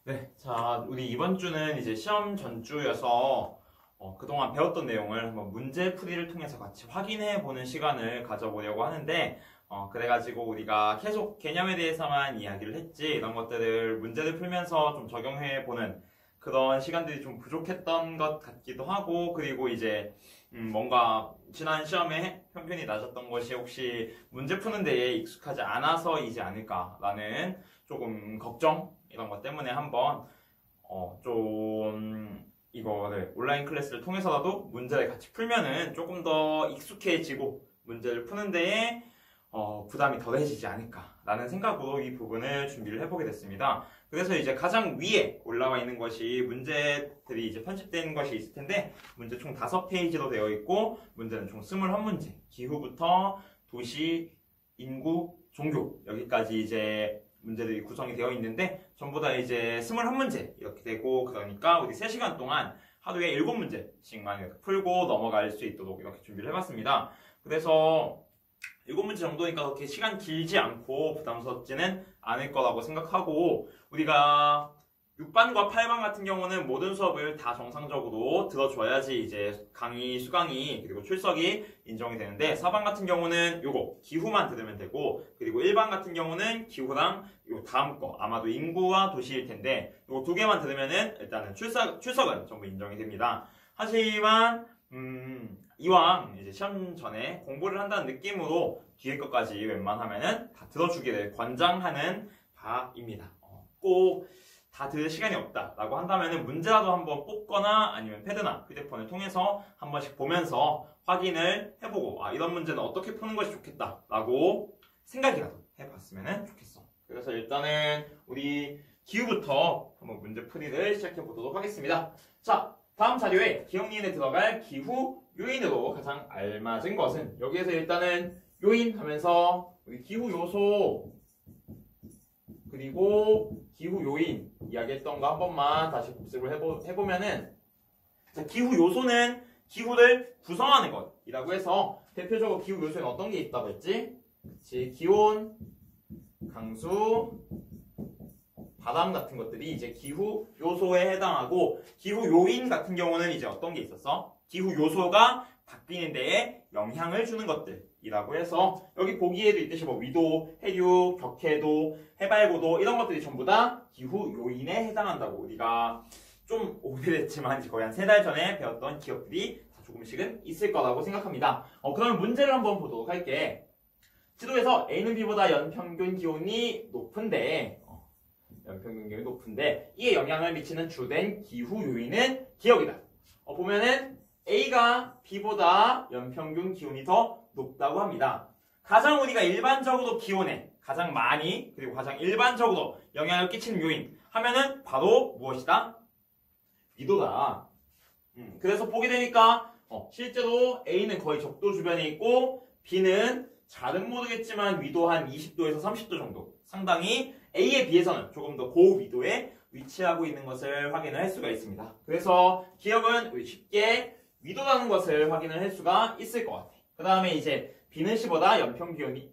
네, 자, 우리 이번 주는 이제 시험 전주여서 그동안 배웠던 내용을 한번 문제풀이를 통해서 같이 확인해 보는 시간을 가져보려고 하는데, 그래가지고 우리가 계속 개념에 대해서만 이야기를 했지, 이런 것들을 문제를 풀면서 좀 적용해 보는 그런 시간들이 좀 부족했던 것 같기도 하고, 그리고 이제 뭔가 지난 시험에 평균이 낮았던 것이 혹시 문제 푸는 데에 익숙하지 않아서이지 않을까라는 조금 걱정 이런 것 때문에 한번 좀 이거를 온라인 클래스를 통해서라도 문제를 같이 풀면은 조금 더 익숙해지고 문제를 푸는 데에 부담이 덜해지지 않을까라는 생각으로 이 부분을 준비를 해보게 됐습니다. 그래서 이제 가장 위에 올라와 있는 것이 문제들이 이제 편집된 것이 있을 텐데, 문제 총 5페이지로 되어 있고, 문제는 총 21문제. 기후부터 도시, 인구, 종교, 여기까지 이제 문제들이 구성이 되어 있는데, 전부 다 이제 21문제 이렇게 되고, 그러니까 우리 3시간 동안 하루에 7문제씩만 이렇게 풀고 넘어갈 수 있도록 이렇게 준비를 해봤습니다. 그래서 7문제 정도니까 그렇게 시간 길지 않고 부담스럽지는 않을 거라고 생각하고, 우리가 6반과 8반 같은 경우는 모든 수업을 다 정상적으로 들어줘야지 이제 강의, 수강이, 그리고 출석이 인정이 되는데, 4반 같은 경우는 요거 기후만 들으면 되고, 그리고 1반 같은 경우는 기후랑 요 다음 거 아마도 인구와 도시일 텐데, 요거 2개만 들으면은 일단은 출석은 전부 인정이 됩니다. 하지만 이왕 이제 시험 전에 공부를 한다는 느낌으로 뒤에 것까지 웬만하면은 다 들어주기를 권장하는 바입니다. 꼭 다 들을 시간이 없다라고 한다면은 문제라도 한번 뽑거나 아니면 패드나 휴대폰을 통해서 한 번씩 보면서 확인을 해보고, 이런 문제는 어떻게 푸는 것이 좋겠다라고 생각이라도 해봤으면 좋겠어. 그래서 일단은 우리 기후부터 한번 문제풀이를 시작해보도록 하겠습니다. 자, 다음 자료에 기억니은에 들어갈 기후 요인으로 가장 알맞은 것은, 여기에서 일단은 요인 하면서 우리 기후 요소 그리고 기후 요인 이야기했던 거 한 번만 다시 복습을 해보면은, 자, 기후 요소는 기후를 구성하는 것이라고 해서 대표적으로 기후 요소에는 어떤 게 있다고 했지? 그치, 기온, 강수, 바람 같은 것들이 이제 기후 요소에 해당하고, 기후 요인 같은 경우는 이제 어떤 게 있었어? 기후 요소가 바뀌는 데에 영향을 주는 것들이라고 해서, 여기 보기에도 있듯이 뭐 위도, 해류, 격해도, 해발고도 이런 것들이 전부 다 기후 요인에 해당한다고 우리가 좀 오래됐지만 거의 한 3달 전에 배웠던 기억들이 다 조금씩은 있을 거라고 생각합니다. 그러면 문제를 한번 보도록 할게. 지도에서 A는 B보다 연평균 기온이 높은데, 연평균 기온이 높은데 이에 영향을 미치는 주된 기후 요인은 기억이다. 보면은 A가 B보다 연평균 기온이 더 높다고 합니다. 가장 우리가 일반적으로 기온에 가장 많이 그리고 가장 일반적으로 영향을 끼치는 요인 하면은 바로 무엇이다? 위도다. 그래서 보게 되니까 실제로 A는 거의 적도 주변에 있고, B는 잘은 모르겠지만 위도 한 20도에서 30도 정도, 상당히 A에 비해서는 조금 더 고위도에 위치하고 있는 것을 확인을 할 수가 있습니다. 그래서 기억은 우리 쉽게 위도라는 것을 확인을 할 수가 있을 것 같아. 그 다음에 이제 B는 C보다 연평균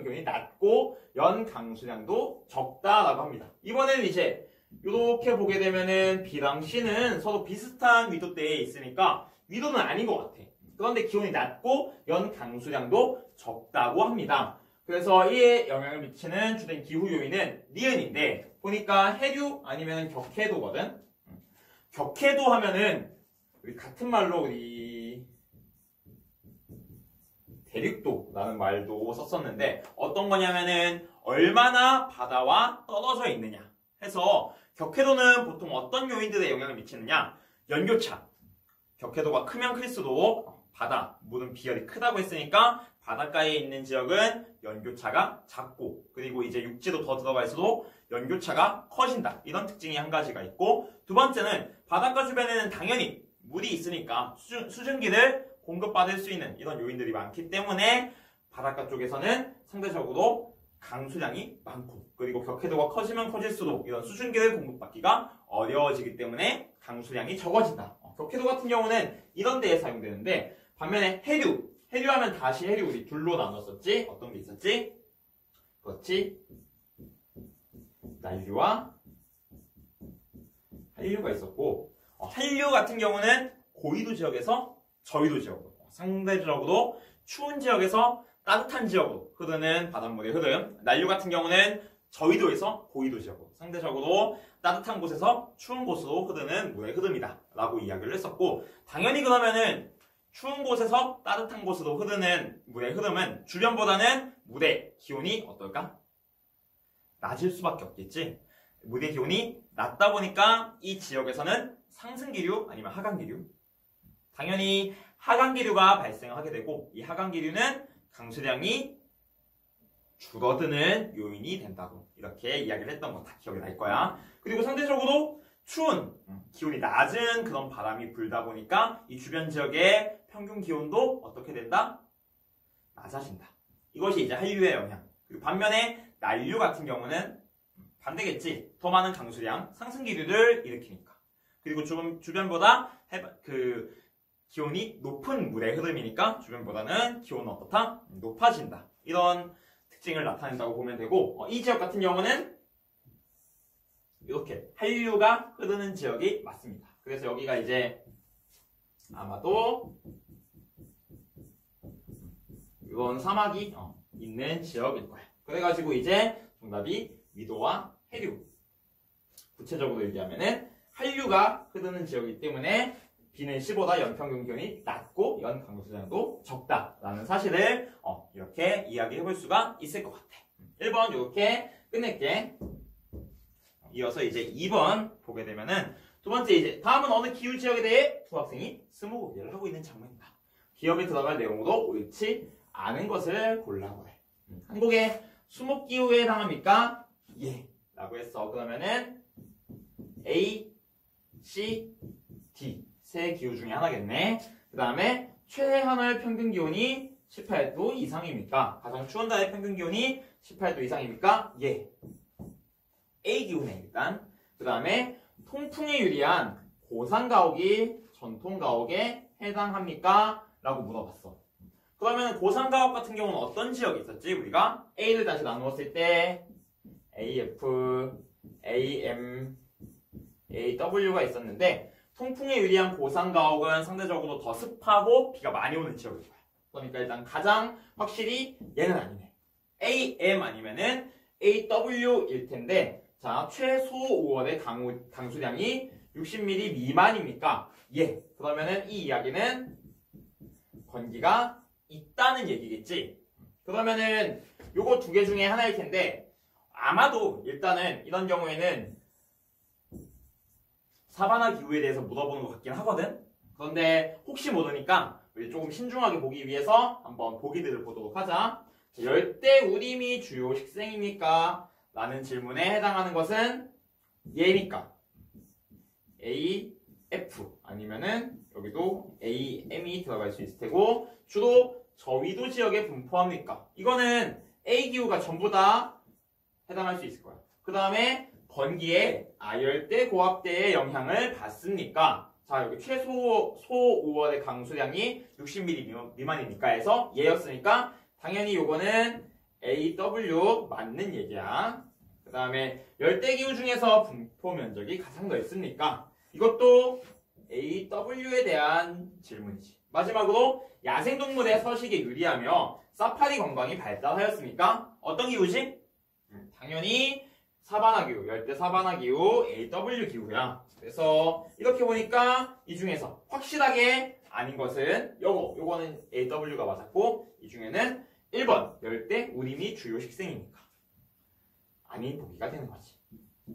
기온이 낮고 연 강수량도 적다라고 합니다. 이번에는 이제 이렇게 보게 되면은 B랑 C는 서로 비슷한 위도대에 있으니까 위도는 아닌 것 같아. 그런데 기온이 낮고 연 강수량도 적다고 합니다. 그래서 이에 영향을 미치는 주된 기후 요인은 니은인데, 보니까 해류 아니면 격해도거든. 격해도 하면은 우리 같은 말로 우리 대륙도라는 말도 썼었는데, 어떤 거냐면은 얼마나 바다와 떨어져 있느냐 해서, 격해도는 보통 어떤 요인들에 영향을 미치느냐, 연교차. 격해도가 크면 클수록 바다, 물은 비열이 크다고 했으니까 바닷가에 있는 지역은 연교차가 작고, 그리고 이제 육지로 더 들어갈수록 연교차가 커진다. 이런 특징이 한 가지가 있고, 두 번째는 바닷가 주변에는 당연히 물이 있으니까 수증기를 공급받을 수 있는 이런 요인들이 많기 때문에 바닷가 쪽에서는 상대적으로 강수량이 많고, 그리고 격해도가 커지면 커질수록 이런 수증기를 공급받기가 어려워지기 때문에 강수량이 적어진다. 격해도 같은 경우는 이런 데에 사용되는데, 반면에 해류하면 다시 해류 우리 둘로 나눴었지? 어떤 게 있었지? 그렇지? 난류와 한류가 있었고 한류 같은 경우는 고緯도 지역에서 저緯도 지역으로 상대적으로 추운 지역에서 따뜻한 지역으로 흐르는 바닷물의 흐름. 난류 같은 경우는 저緯도에서 고緯도 지역으로 상대적으로 따뜻한 곳에서 추운 곳으로 흐르는 물의 흐름이다 라고 이야기를 했었고, 당연히 그러면은 추운 곳에서 따뜻한 곳으로 흐르는 물의 흐름은 주변보다는 물의 기온이 어떨까? 낮을 수밖에 없겠지. 물의 기온이 낮다 보니까 이 지역에서는 상승기류 아니면 하강기류, 당연히 하강기류가 발생하게 되고, 이 하강기류는 강수량이 줄어드는 요인이 된다고 이렇게 이야기를 했던 거 다 기억이 날 거야. 그리고 상대적으로 추운 기온이 낮은 그런 바람이 불다 보니까 이 주변 지역의 평균 기온도 어떻게 된다? 낮아진다. 이것이 이제 한류의 영향. 그리고 반면에 난류 같은 경우는 반대겠지. 더 많은 강수량, 상승기류를 일으키니까. 그리고 주변보다 기온이 높은 물의 흐름이니까 주변보다는 기온은 어떻다? 높아진다. 이런 특징을 나타낸다고 보면 되고, 이 지역 같은 경우는 이렇게 한류가 흐르는 지역이 맞습니다. 그래서 여기가 이제 아마도 이건 사막이 있는 지역일 거야. 그래가지고 이제 정답이 미도와 해류. 구체적으로 얘기하면은 한류가 흐르는 지역이기 때문에 B는 15다. 연평균 기온이 낮고 연 강수량도 적다라는 사실을 이렇게 이야기해 볼 수가 있을 것 같아. 1번 이렇게 끝낼게. 이어서 이제 2번 보게 되면은 두 번째 이제 다음은 어느 기후 지역에 대해 두 학생이 스무고개를 하고 있는 장면이다. 기업에 들어갈 내용으로 옳지 않은 것을 골라보래. 한국의 수목기후에 해당합니까? 예. 라고 했어. 그러면은 A, C, D 세 기후 중에 하나겠네. 그 다음에 최하늘 평균 기온이 18도 이상입니까? 가장 추운 달의 평균 기온이 18도 이상입니까? 예. A 기후네 일단. 그 다음에 통풍에 유리한 고산가옥이 전통가옥에 해당합니까? 라고 물어봤어. 그러면 고산가옥 같은 경우는 어떤 지역이 있었지? 우리가 A를 다시 나누었을 때 AF, AM, AW가 있었는데, 통풍에 유리한 고산가옥은 상대적으로 더 습하고 비가 많이 오는 지역일 거야. 그러니까 일단 가장 확실히 얘는 아니네. AM 아니면은 AW일 텐데, 자, 최소 5월의 강수량이 60mm 미만입니까? 예. 그러면은 이 이야기는 건기가 있다는 얘기겠지. 그러면은 요거 두 개 중에 하나일 텐데, 아마도 일단은 이런 경우에는 사바나 기후에 대해서 물어보는 것 같긴 하거든. 그런데 혹시 모르니까 우리 조금 신중하게 보기 위해서 한번 보기들을 보도록 하자. 열대 우림이 주요 식생입니까? 라는 질문에 해당하는 것은 예니까 A, F 아니면은 여기도 A, M이 들어갈 수 있을 테고, 주로 저위도 지역에 분포합니까? 이거는 A 기후가 전부 다 해당할 수 있을 거야. 그 다음에 건기에 아열대 고압대의 영향을 받습니까? 자, 여기 최소 소 5월의 강수량이 60mm 미만이니까 해서 예였으니까 당연히 요거는 AW 맞는 얘기야. 그 다음에 열대기후 중에서 분포 면적이 가장 넓습니까? 이것도 AW에 대한 질문이지. 마지막으로 야생동물의 서식에 유리하며 사파리 관광이 발달하였습니까? 어떤 기후지? 당연히 사바나 기후, 열대 사바나 기후, AW 기후야. 그래서 이렇게 보니까 이 중에서 확실하게 아닌 것은 요거는 AW가 맞았고, 이 중에는 1번 열대 우림이 주요 식생입니까? 아닌 보기가 되는 거지.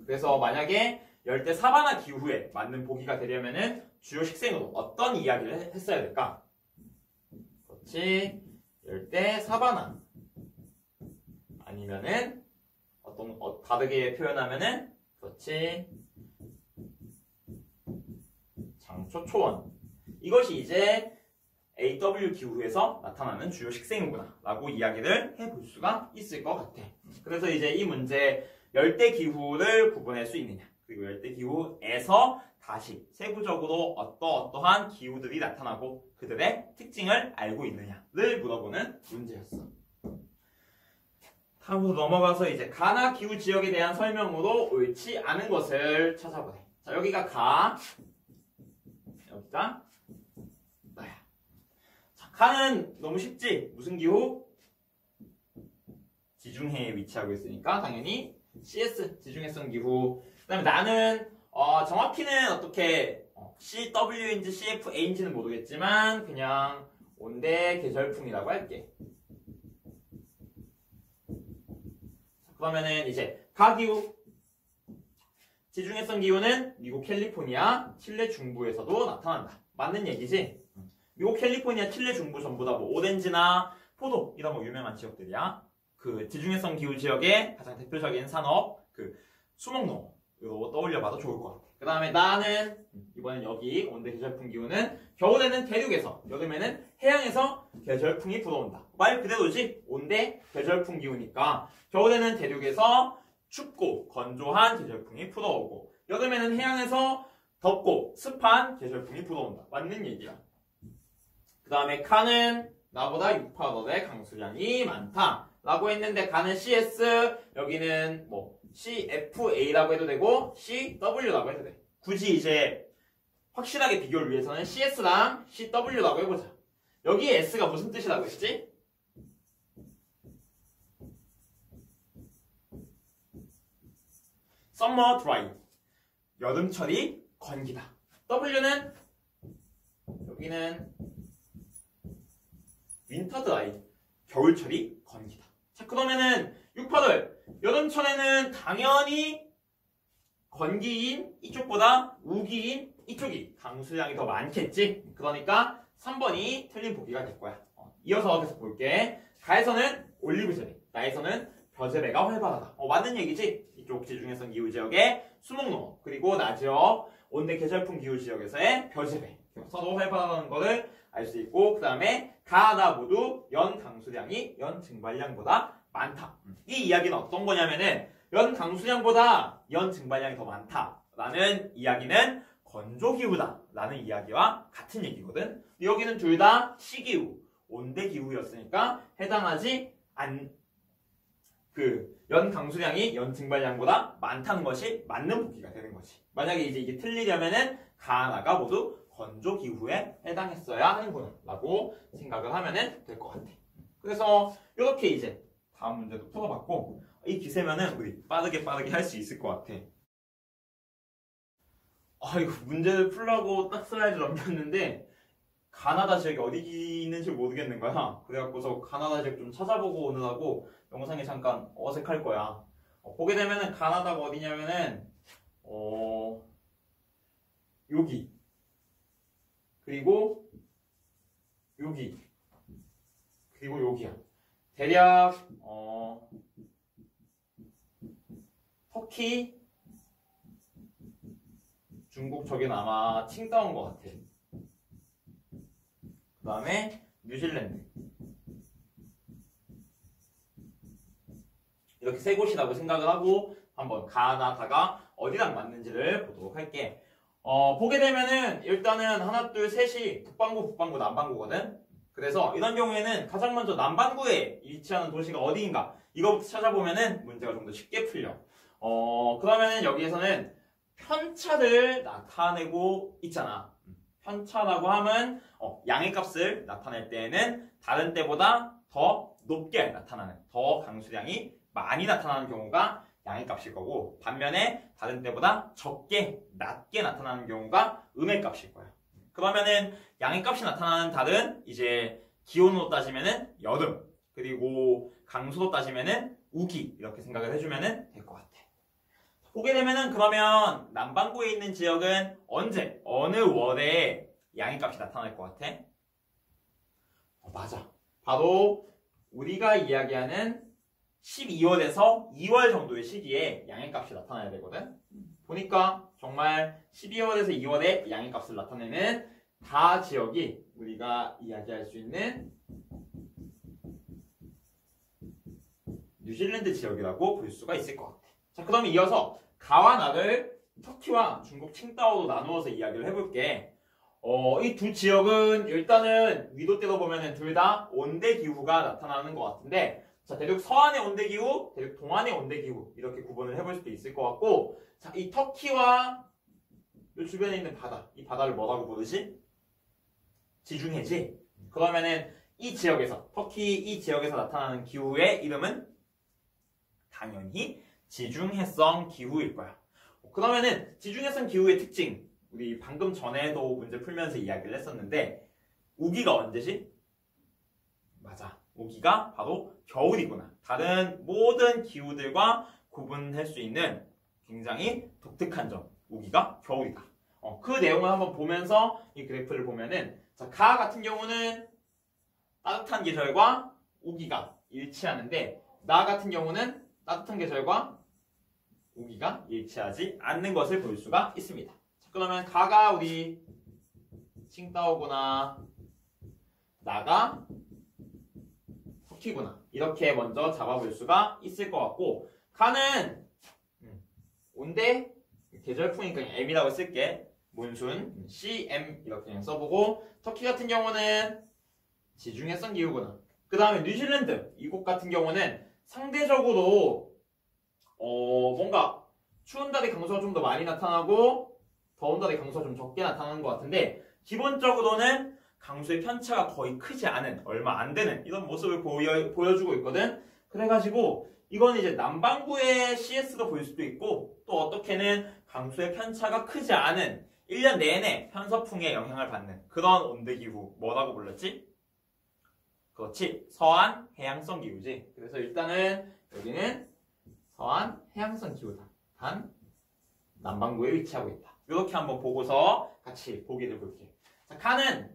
그래서 만약에 열대 사바나 기후에 맞는 보기가 되려면은 주요 식생으로 어떤 이야기를 했어야 될까? 그렇지. 열대 사바나 아니면은 다르게 표현하면은 그렇지. 장초 초원. 이것이 이제 AW 기후에서 나타나는 주요 식생이구나 라고 이야기를 해볼 수가 있을 것 같아. 그래서 이제 이 문제 열대 기후를 구분할 수 있느냐, 그리고 열대 기후에서 다시 세부적으로 어떠한 기후들이 나타나고 그들의 특징을 알고 있느냐를 물어보는 문제였어. 다음으로 넘어가서 이제 가나 기후 지역에 대한 설명으로 옳지 않은 것을 찾아보래. 자, 여기가 가, 여기가 나야. 자, 가는 너무 쉽지? 무슨 기후? 지중해에 위치하고 있으니까 당연히 CS, 지중해성 기후. 그 다음에 나는 정확히는 어떻게 CW인지 CFA인지는 모르겠지만 그냥 온대 계절풍이라고 할게. 그러면은 이제 가기후. 지중해성 기후는 미국 캘리포니아, 칠레 중부에서도 나타난다. 맞는 얘기지? 미국 캘리포니아, 칠레 중부 전부 다 뭐 오렌지나 포도 이런 거 유명한 지역들이야. 그 지중해성 기후 지역의 가장 대표적인 산업 그 수목농으로 떠올려봐도 좋을 것 같아. 그 다음에 나는 이번엔 여기 온대 계절풍 기후는 겨울에는 대륙에서, 여름에는 해양에서 계절풍이 불어온다. 말 그대로지? 온대 계절풍 기후니까 겨울에는 대륙에서 춥고 건조한 계절풍이 불어오고 여름에는 해양에서 덥고 습한 계절풍이 불어온다. 맞는 얘기야. 그 다음에 가는 나보다 6,8월에 강수량이 많다 라고 했는데 가는 CS, 여기는 뭐 CFA라고 해도 되고 CW라고 해도 돼. 굳이 이제 확실하게 비교를 위해서는 CS랑 CW라고 해보자. 여기 S가 무슨 뜻이라고 했지? Summer dry, 여름철이 건기다. W는 여기는 Winter dry, 겨울철이 건기다. 자, 그러면은 6, 8월 여름철에는 당연히 건기인 이쪽보다 우기인 이쪽이 강수량이 더 많겠지. 그러니까 3번이 틀린 보기가 될 거야. 이어서 계속 볼게. 가에서는 올리브재배, 나에서는 벼재배가 활발하다. 맞는 얘기지? 이쪽 지중해성 기후 지역의 수목농, 그리고 나 지역 온대 계절풍 기후 지역에서의 벼재배 서로 활발하다는 거를 알 수 있고, 그 다음에 가나 모두 연 강수량이 연 증발량보다 많다. 이 이야기는 어떤 거냐면은 연 강수량보다 연 증발량이 더 많다라는 이야기는 건조기후다라는 이야기와 같은 얘기거든. 여기는 둘 다 시기후, 온대기후였으니까 해당하지 연 강수량이 연 증발량보다 많다는 것이 맞는 보기가 되는 거지. 만약에 이제 이게 틀리려면은 가나가 모두 건조기후에 해당했어야 하는구나 라고 생각을 하면은 될 것 같아. 그래서 이렇게 이제 다음 문제도 풀어봤고, 이 기세면은 우리 빠르게 할 수 있을 것 같아. 이거 문제를 풀라고 딱 슬라이드 넘겼는데 가나다 지역이 어디 있는지 모르겠는 거야. 그래갖고서 가나다 지역 좀 찾아보고 오느라고 영상이 잠깐 어색할 거야. 보게 되면은 가나다가 어디냐면은 여기, 그리고 여기, 그리고 여기야. 대략 터키, 중국 저기는 아마 칭다오인 것 같아. 그 다음에 뉴질랜드, 이렇게 세 곳이라고 생각을 하고 한번 가나다가 어디랑 맞는지를 보도록 할게. 보게 되면은 일단은 하나 둘 셋이 북반구 남반구거든. 그래서 이런 경우에는 가장 먼저 남반구에 위치하는 도시가 어디인가 이거부터 찾아보면은 문제가 좀 더 쉽게 풀려. 그러면은 여기에서는 편차를 나타내고 있잖아. 편차라고 하면 양의 값을 나타낼 때에는 다른 때보다 더 높게 나타나는, 더 강수량이 많이 나타나는 경우가 양의 값일 거고, 반면에 다른 때보다 적게, 낮게 나타나는 경우가 음의 값일 거야. 그러면은 양의 값이 나타나는 달은 이제 기온으로 따지면은 여름, 그리고 강수로 따지면은 우기, 이렇게 생각을 해주면은 될 것 같아. 보게 되면은 그러면 남반구에 있는 지역은 언제, 어느 월에 양의 값이 나타날 것 같아? 맞아. 바로 우리가 이야기하는 12월에서 2월 정도의 시기에 양의 값이 나타나야 되거든. 보니까 정말 12월에서 2월에 양의 값을 나타내는 다 지역이 우리가 이야기할 수 있는 뉴질랜드 지역이라고 볼 수가 있을 것 같아. 자, 그럼 이어서 가와 나를 터키와 중국 칭다오로 나누어서 이야기를 해볼게. 이 두 지역은 일단은 위도대로 보면은 둘 다 온대기후가 나타나는 것 같은데, 자, 대륙 서안의 온대기후, 대륙 동안의 온대기후, 이렇게 구분을 해볼 수도 있을 것 같고, 자, 이 터키와 이 주변에 있는 바다, 이 바다를 뭐라고 부르지? 지중해지. 그러면은 이 지역에서, 터키 이 지역에서 나타나는 기후의 이름은 당연히 지중해성 기후일 거야. 그러면은 지중해성 기후의 특징, 우리 방금 전에도 문제 풀면서 이야기를 했었는데 우기가 언제지? 맞아. 우기가 바로 겨울이구나. 다른 모든 기후들과 구분할 수 있는 굉장히 독특한 점. 우기가 겨울이다. 그 내용을 한번 보면서 이 그래프를 보면은 자, 가 같은 경우는 따뜻한 계절과 우기가 일치하는데 나 같은 경우는 따뜻한 계절과 우기가 일치하지 않는 것을 볼 수가 있습니다. 자, 그러면 가가 우리 칭따오구나, 나가 터키구나. 이렇게 먼저 잡아볼 수가 있을 것 같고 가는 온대 계절풍이니까 그냥 M이라고 쓸게. 몬순 CM 이렇게 그냥 써보고 터키 같은 경우는 지중해성 기후구나. 그 다음에 뉴질랜드 이곳 같은 경우는 상대적으로 뭔가 추운 달의 강수가 좀 더 많이 나타나고 더운 달의 강수가 좀 적게 나타나는 것 같은데 기본적으로는 강수의 편차가 거의 크지 않은 얼마 안 되는 이런 모습을 보여주고 있거든. 그래가지고 이건 이제 남반구의 CS로 보일 수도 있고 또 어떻게는 강수의 편차가 크지 않은 1년 내내 편서풍의 영향을 받는 그런 온대기후 뭐라고 불렀지? 그렇지, 서한 해양성 기후지. 그래서 일단은 여기는 서한 해양성 기후다. 단 남반구에 위치하고 있다. 이렇게 한번 보고서 같이 보기를 볼게. 자, 칸은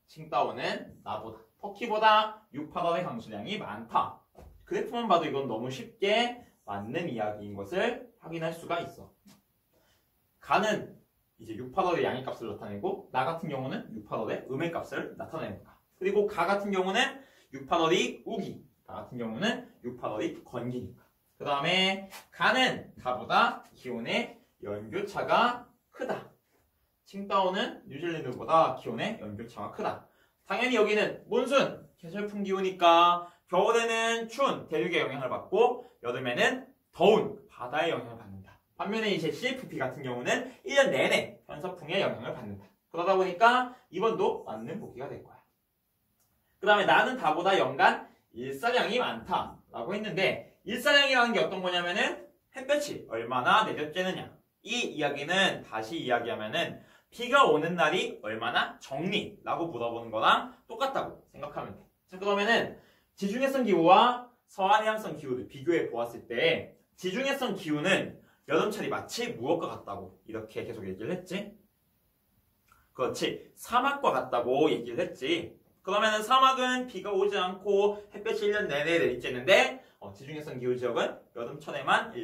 칭따오는 나보다 터키보다 6, 8월의 강수량이 많다. 그래프만 봐도 이건 너무 쉽게 맞는 이야기인 것을 확인할 수가 있어. 가는 이제 6, 8월의 양의 값을 나타내고 나 같은 경우는 6, 8월의 음의 값을 나타내는가. 그리고 가 같은 경우는 6, 8월이 우기, 나 같은 경우는 6, 8월이 건기니까. 그 다음에 가는 가보다 기온의 연교차가 크다. 칭따오는 뉴질랜드보다 기온의 연교차가 크다. 당연히 여기는 몬순, 계절풍 기후니까 겨울에는 추운 대륙의 영향을 받고 여름에는 더운 바다의 영향을 받는다. 반면에 이제 CFP 같은 경우는 1년 내내 편서풍의 영향을 받는다. 그러다 보니까 이번도 맞는 보기가 될 거야. 그 다음에 나는 다보다 연간 일사량이 많다 라고 했는데 일사량이라는 게 어떤 거냐면은 햇볕이 얼마나 내려쬐느냐. 이 이야기는 다시 이야기하면은 비가 오는 날이 얼마나 적니라고 물어보는 거랑 똑같다고 생각하면 돼. 자, 그러면은 지중해성 기후와 서한해양성 기후를 비교해 보았을 때 지중해성 기후는 여름철이 마치 무엇과 같다고 이렇게 계속 얘기를 했지? 그렇지, 사막과 같다고 얘기를 했지. 그러면은 사막은 비가 오지 않고 햇볕이 1년 내내 내리쬐는데 지중해성 기후 지역은 여름철에만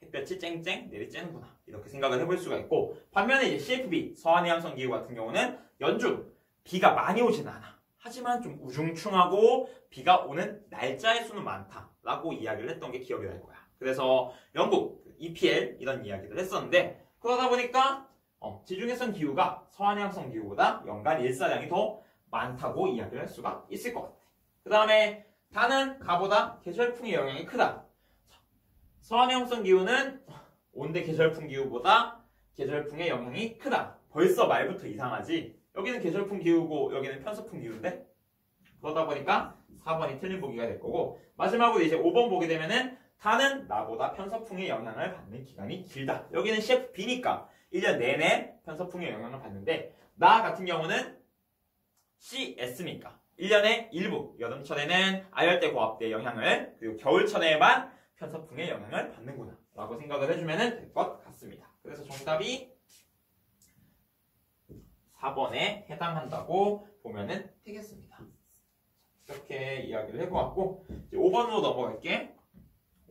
햇볕이 쨍쨍 내리쬐는구나. 이렇게 생각을 해볼 수가 있고 반면에 이제 CFB, 서한해양성 기후 같은 경우는 연중 비가 많이 오진 않아. 하지만 좀 우중충하고 비가 오는 날짜의 수는 많다라고 이야기를 했던 게 기억이 날 거야. 그래서 영국, EPL 이런 이야기를 했었는데 그러다 보니까 지중해성 기후가 서한해양성 기후보다 연간 일사량이 더 많다고 이야기를 할 수가 있을 것 같아. 그 다음에 다는 가보다 계절풍의 영향이 크다. 서한해양성 기후는 온대 계절풍 기후보다 계절풍의 영향이 크다. 벌써 말부터 이상하지? 여기는 계절풍 기후고 여기는 편서풍 기후인데 그러다 보니까 4번이 틀린 보기가 될 거고 마지막으로 이제 5번 보게 되면은 다는 나보다 편서풍의 영향을 받는 기간이 길다. 여기는 CFB니까 1년 내내 편서풍의 영향을 받는데 나 같은 경우는 CS니까 1년의 일부 여름철에는 아열대 고압대의 영향을 그리고 겨울철에만 편서풍의 영향을 받는구나 라고 생각을 해주면 될 것 같습니다. 그래서 정답이 4번에 해당한다고 보면 되겠습니다. 이렇게 이야기를 해보았고 이제 5번으로 넘어갈게.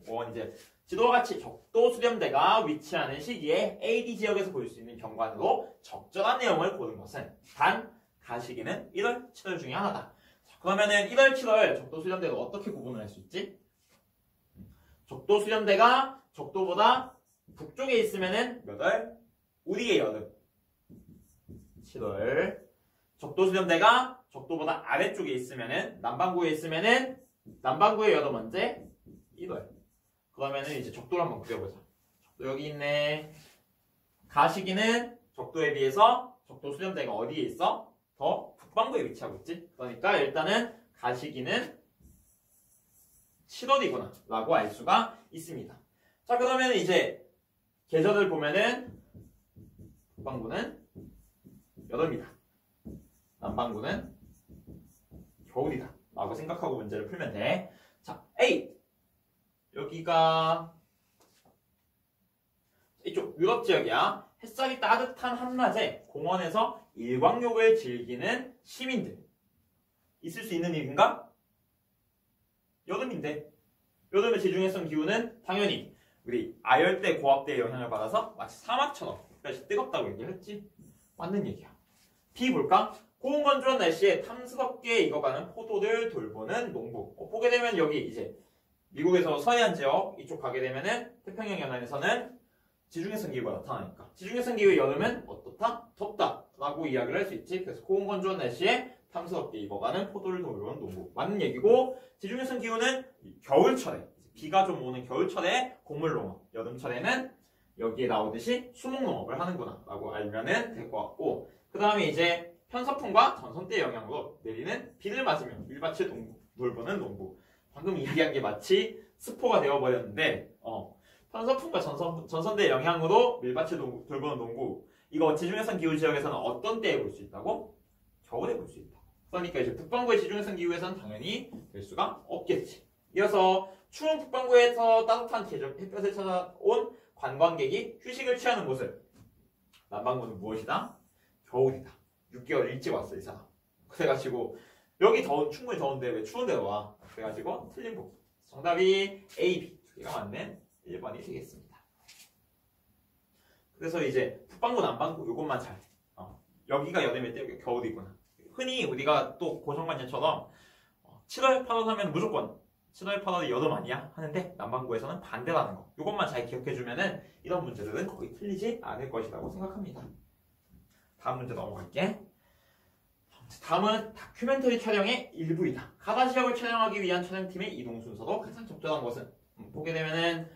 5번 이제 지도와 같이 적도 수렴대가 위치하는 시기에 AD 지역에서 볼 수 있는 경관으로 적절한 내용을 고른 것은 단 가시기는 1월, 7월 중에 하나다. 자, 그러면은 1월, 7월 적도 수렴대를 어떻게 구분을 할 수 있지? 적도 수렴대가 적도보다 북쪽에 있으면은 몇 월? 우리의 여름 7월. 적도 수렴대가 적도보다 아래쪽에 있으면은 남반구에 있으면은 남반구의 여름 언제? 1월. 그러면은 이제 적도를 한번 그려보자. 적도 여기 있네. 가시기는 적도에 비해서 적도 수렴대가 어디에 있어? 더 북반구에 위치하고 있지. 그러니까 일단은 가시기는 7월이구나 라고 알 수가 있습니다. 자, 그러면 이제 계절을 보면은 북반구는 여름이다, 남반구는 겨울이다 라고 생각하고 문제를 풀면 돼. 자, A 여기가 이쪽 유럽 지역이야. 햇살이 따뜻한 한낮에 공원에서 일광욕을 즐기는 시민들. 있을 수 있는 일인가? 여름인데 여름의 지중해성 기후는 당연히 우리 아열대 고압대의 영향을 받아서 마치 사막처럼 햇볕이 뜨겁다고 얘기를 했지. 맞는 얘기야. B 볼까? 고온 건조한 날씨에 탐스럽게 익어가는 포도를 돌보는 농부. 보게 되면 여기 이제 미국에서 서해안 지역 이쪽 가게 되면은 태평양 연안에서는 지중해성 기후가 나타나니까 지중해성 기후의 여름은 어떻다? 덥다 라고 이야기를 할 수 있지. 그래서 고온 건조한 날씨에 탐스럽게 익어가는 포도를 돌보는 농부. 맞는 얘기고, 지중해성 기후는 겨울철에 비가 좀 오는 겨울철에 곡물농업, 여름철에는 여기에 나오듯이 수목농업을 하는구나 라고 알면은 될 것 같고, 그 다음에 이제 편서풍과 전선대의 영향으로 내리는 비를 맞으며 밀밭을 돌보는 농부. 방금 얘기한 게 마치 스포가 되어버렸는데 편서풍과 전선대의 영향으로 밀밭을 돌보는 농부. 이거 지중해성 기후 지역에서는 어떤 때에 볼 수 있다고? 겨울에 볼 수 있다. 그러니까 이제 북반구의 지중해성 기후에서는 당연히 될 수가 없겠지. 이어서 추운 북반구에서 따뜻한 계절 햇볕을 찾아온 관광객이 휴식을 취하는 곳은 남반구는 무엇이다? 겨울이다. 6개월 일찍 왔어 이 사람. 그래가지고 여기 충분히 더운데 왜 추운 데로 와? 그래가지고 틀린 부분. 정답이 A, B 두 개가 맞는 1번이 되겠습니다. 그래서 이제 북반구, 남반구 요것만 잘. 여기가 여름일 때 여기가 겨울이구나. 흔히 우리가 또 고정관념처럼 7월, 8월 하면 무조건 7월, 8월이 여름 아니야? 하는데 남반구에서는 반대라는 거. 요것만 잘 기억해주면은 이런 문제들은 거의 틀리지 않을 것이라고 생각합니다. 다음 문제 넘어갈게. 다음은 다큐멘터리 촬영의 일부이다. 가다 지역을 촬영하기 위한 촬영팀의 이동 순서로 가장 적절한 것은 보게 되면은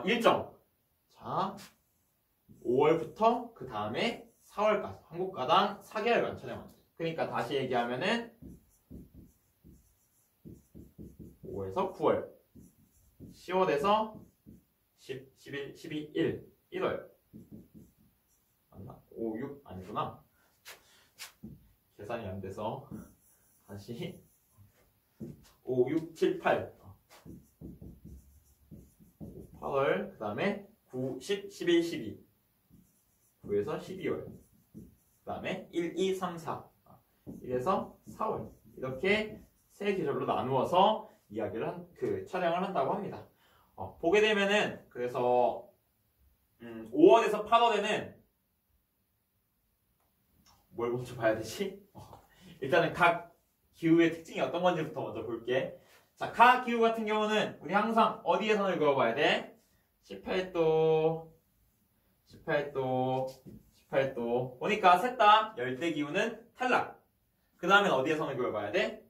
일정. 자, 5월부터 그 다음에 4월까지 한국가당 4개월간 촬영한다. 그러니까 다시 얘기하면은 5월에서 9월, 10월에서 10, 11, 12, 1월 맞나? 5, 6 아니구나. 계산이 안 돼서 다시 5, 6, 7, 8 8월 그 다음에 9, 10, 11, 12 9에서 12월 그 다음에 1, 2, 3, 4 1에서 4월 이렇게 세 계절로 나누어서 이야기를 촬영을 한다고 합니다. 보게 되면은 그래서 5월에서 8월에는 뭘 먼저 봐야 되지? 일단은 각 기후의 특징이 어떤 건지부터 먼저 볼게. 자, 각 기후 같은 경우는 우리 항상 어디에 선을 그어봐야 돼? 18도, 18도, 18도. 보니까 셋 다 열대 기후는 탈락. 그 다음엔 어디에 선을 그어봐야 돼?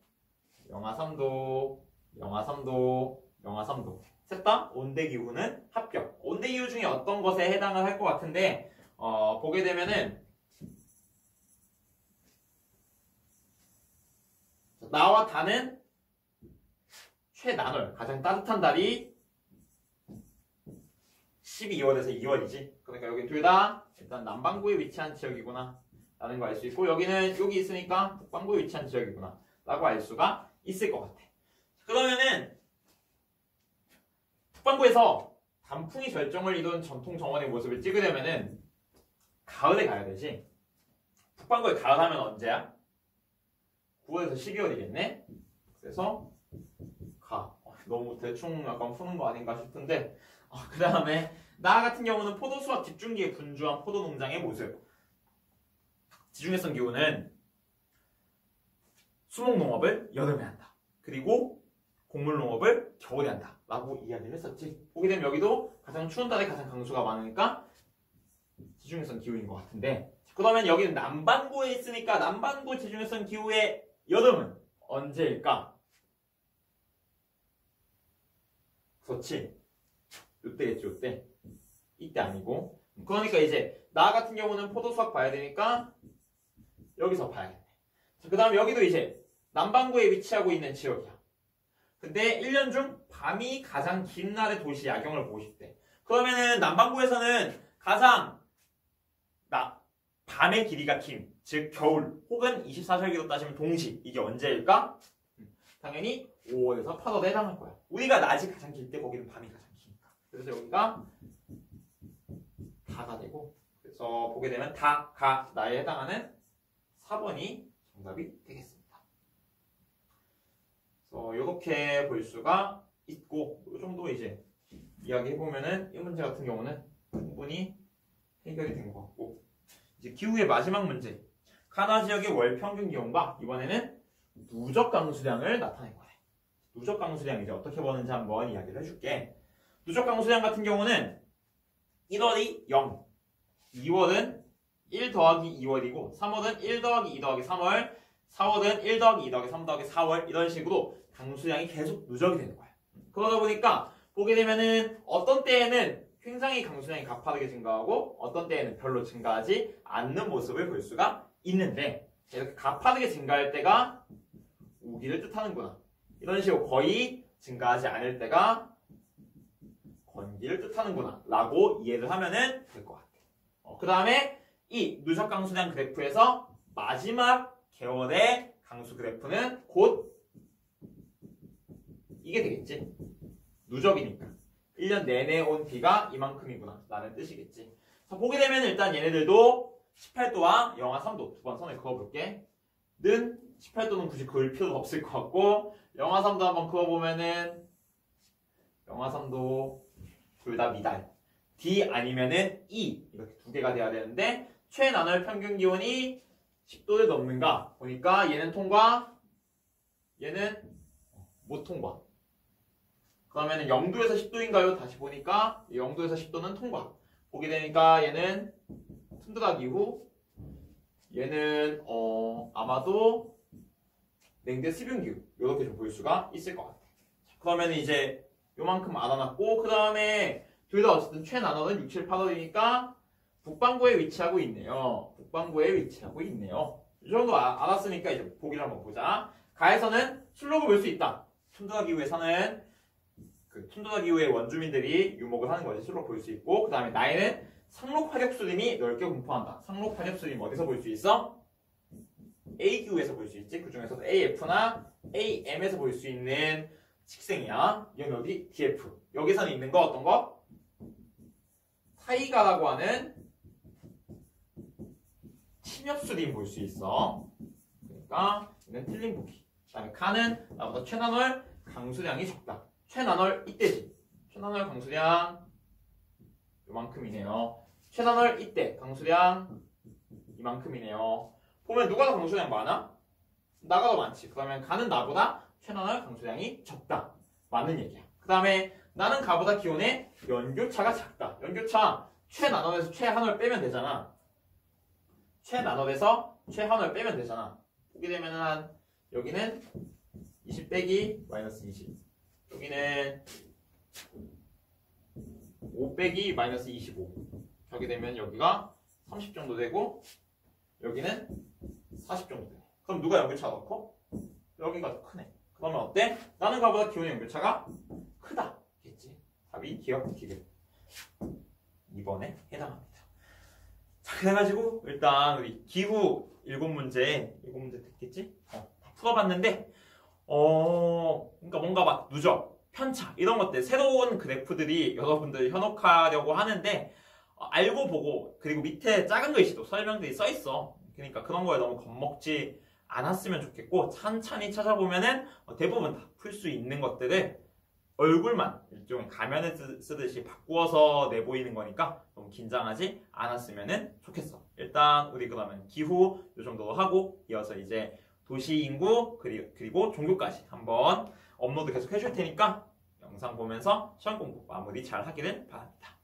영하 3도, 영하 3도, 영하 3도. 셋 다 온대 기후는 합격. 온대 기후 중에 어떤 것에 해당을 할 것 같은데, 보게 되면은 나와 다는 최난월, 가장 따뜻한 달이 12월에서 2월이지. 그러니까 여기 둘 다 일단 남반구에 위치한 지역이구나 라는 거 알 수 있고, 여기는 여기 있으니까 북반구에 위치한 지역이구나 라고 알 수가 있을 것 같아. 그러면은 북반구에서 단풍이 절정을 이룬 전통 정원의 모습을 찍으려면은 가을에 가야 되지. 북반구에 가을 하면 언제야? 9월에서 12월이겠네? 그래서 너무 대충 약간 푸는 거 아닌가 싶은데, 그 다음에 나 같은 경우는 포도수확 집중기에 분주한 포도 농장의 모습. 지중해성 기후는 수목농업을 여름에 한다. 그리고 곡물농업을 겨울에 한다 라고 이야기를 했었지. 보게 되면 여기도 가장 추운 달에 가장 강수가 많으니까 지중해성 기후인 것 같은데, 그러면 여기는 남반구에 있으니까 남반구 지중해성 기후의 여름은 언제일까? 그렇지. 요때겠지, 요때. 이때 아니고 그러니까 이제 나 같은 경우는 포도 수확 봐야 되니까 여기서 봐야겠네. 그 다음에 여기도 이제 남반구에 위치하고 있는 지역이야. 근데 1년 중 밤이 가장 긴 날의 도시 야경을 보고 싶대. 그러면은 남반구에서는 가장 밤의 길이가 긴, 즉 겨울 혹은 24절기로 따지면 동시, 이게 언제일까? 당연히 5월에서 8월에 해당할 거야. 우리가 낮이 가장 길 때 거기는 밤이 가장 기니까. 그래서 여기가 다가 되고, 그래서 보게 되면 다, 가, 나에 해당하는 4번이 정답이 되겠습니다. 그래서 이렇게 볼 수가 있고, 이 정도 이제 이야기해보면은 이 문제 같은 경우는 충분히 해결이 된 것 같고, 이제 기후의 마지막 문제. 가나 지역의 월 평균 기온과 이번에는 누적 강수량을 나타낼 거예요. 누적 강수량 이제 어떻게 보는지 한번 이야기를 해줄게. 누적 강수량 같은 경우는 1월이 0, 2월은 1 더하기 2월이고 3월은 1 더하기 2 더하기 3월, 4월은 1 더하기 2 더하기 3 더하기 4월 이런 식으로 강수량이 계속 누적이 되는 거야. 그러다 보니까 보게 되면은 어떤 때에는 굉장히 강수량이 가파르게 증가하고 어떤 때에는 별로 증가하지 않는 모습을 볼 수가 있는데 이렇게 가파르게 증가할 때가 우기를 뜻하는구나. 이런 식으로 거의 증가하지 않을 때가 건기를 뜻하는구나 라고 이해를 하면은 될 것 같아. 그 다음에 이 누적 강수량 그래프에서 마지막 개월의 강수 그래프는 곧 이게 되겠지. 누적이니까 1년 내내 온 비가 이만큼이구나 라는 뜻이겠지. 자, 보게 되면 일단 얘네들도 18도와 영하 3도 두 번 선을 그어볼게. 는 18도는 굳이 그을 필요도 없을 것 같고 영하 3도 한번 그어보면은 영하 3도 둘 다 미달 D 아니면은 E 이렇게 두 개가 돼야 되는데 최나널 평균 기온이 10도를 넘는가 보니까 얘는 통과 얘는 못 통과. 그러면은 0도에서 10도인가요? 다시 보니까 0도에서 10도는 통과. 보게 되니까 얘는 툰드라 기후 얘는 아마도 냉대 수분 기후 이렇게 좀 볼 수가 있을 것 같아. 그러면 이제 요만큼 알아놨고 그 다음에 둘 다 어쨌든 최나널은 6, 7, 8월이니까 북반구에 위치하고 있네요. 북반구에 위치하고 있네요. 이 정도 알았으니까 이제 보기를 한번 보자. 가에서는 슬로그 볼 수 있다. 툰드라 기후에 사는 그 툰드라 기후의 원주민들이 유목을 하는 것이 슬로그 볼 수 있고 그 다음에 나에는 상록 화력수림이 넓게 분포한다. 상록 화력수림 어디서 볼 수 있어? A기후에서 볼 수 있지. 그 중에서도 AF나 AM에서 볼 수 있는 식생이야. 이건 여기 DF. 여기서는 있는 거 어떤 거? 타이가라고 하는 침엽수림 볼 수 있어. 그러니까 이건 틀린 보기. 그 다음에 카는 나보다 최나널 강수량이 적다. 최나널 이때지. 최나널 강수량 요만큼이네요. 최나널 이때 강수량 이만큼이네요. 보면 누가 더 강수량 많아? 나가 더 많지. 그러면 가는 나보다 최나널 강수량이 적다. 맞는 얘기야. 그 다음에 나는 가보다 기온의 연교차가 작다. 연교차 최나널에서 최하널 빼면 되잖아. 최나널에서 최하널 빼면 되잖아. 보게 되면 한 여기는 20 빼기 마이너스 20 여기는 5 빼기 마이너스 25 하게 되면 여기가 30 정도 되고 여기는 40 정도 돼. 그럼 누가 연교차가 더 커? 여기가 더 크네. 그러면 어때? 나는 가보다 기온의 연교차가 크다 겠지. 답이 기억 기계 2번에 해당합니다. 자, 그래가지고 일단 우리 기후 7문제 됐겠지? 다 풀어봤는데 그러니까 뭔가 막 누적, 편차 이런 것들 새로운 그래프들이 여러분들이 현혹하려고 하는데 알고 보고 그리고 밑에 작은 글씨도 설명들이 써있어. 그러니까 그런 거에 너무 겁먹지 않았으면 좋겠고 찬찬히 찾아보면은 대부분 다 풀 수 있는 것들을 얼굴만 일종의 가면을 쓰듯이 바꾸어서 내보이는 거니까 너무 긴장하지 않았으면 좋겠어. 일단 우리 그러면 기후 이 정도 하고 이어서 이제 도시 인구 그리고 종교까지 한번 업로드 계속 해줄 테니까 영상 보면서 시험 공부 마무리 잘 하기를 바랍니다.